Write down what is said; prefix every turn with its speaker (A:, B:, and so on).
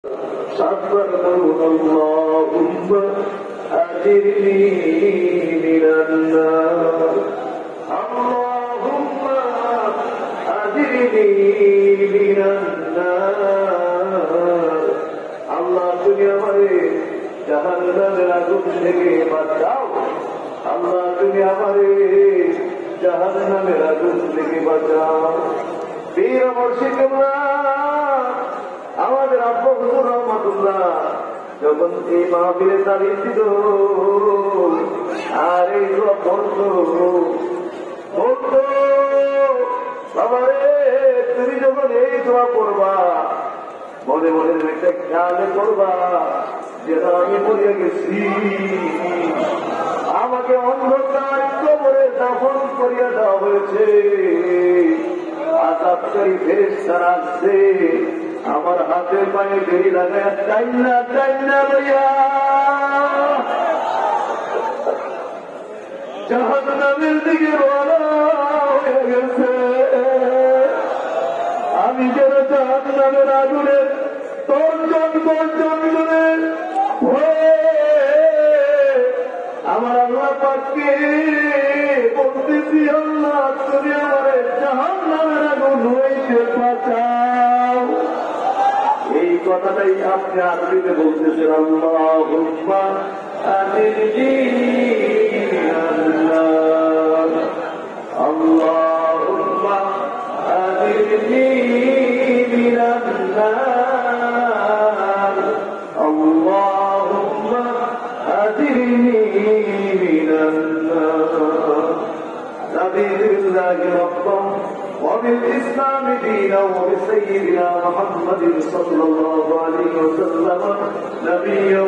A: اللهم أجرني من النار اللهم أجرني من النار আল্লাহ তুমি আমারে জাহান্নামের আগুন থেকে বাঁচাও আল্লাহ তুমি আমারে জাহান্নামের আগুন থেকে বাঁচাও পীর মুর্শিদ আমাদের আব্বা হুজুর রহমাতুল্লাহ যখন এই মাহফিলে তারিখ দিত আর এই দোয়া পড়তো বাবারে তুমি যখন এই দোয়া পড়বা মনে মনে একটা খেয়ালে করবা যেন আমি মরিয়া গেছি আমাকে অন্ধকার কবরে দাফন করিয়া দেওয়া হয়েছে আযাবকারী ফেরেশতারা আসছে আমার হাতে পায়ে বেরি লাগায় টাইনা টাইনা লইয়া জাহান্নামের দিকে রওনা হয়ে গেছে আমি যেন জাহান্নামের আগুনের তর্জন করে আমার আল্লাহ পাককে বলতেছি আল্লাহ তুমি আমার জাহান্নামের আগুন হইতে বাঁচাও এই কথাটাই আপনি আরবিতে বলতেছেন আল্লাহুম্মা আজিরনি মিনান্নার আল্লাহুম্মা আজিরনি মিনান্নার আল্লাহুম্মা আজিরনি মিনান্নার নাবিয়ুল্লাহি রাব্বান وبالإسلام دينا وبسيدنا محمد صلى الله عليه وسلم نبيا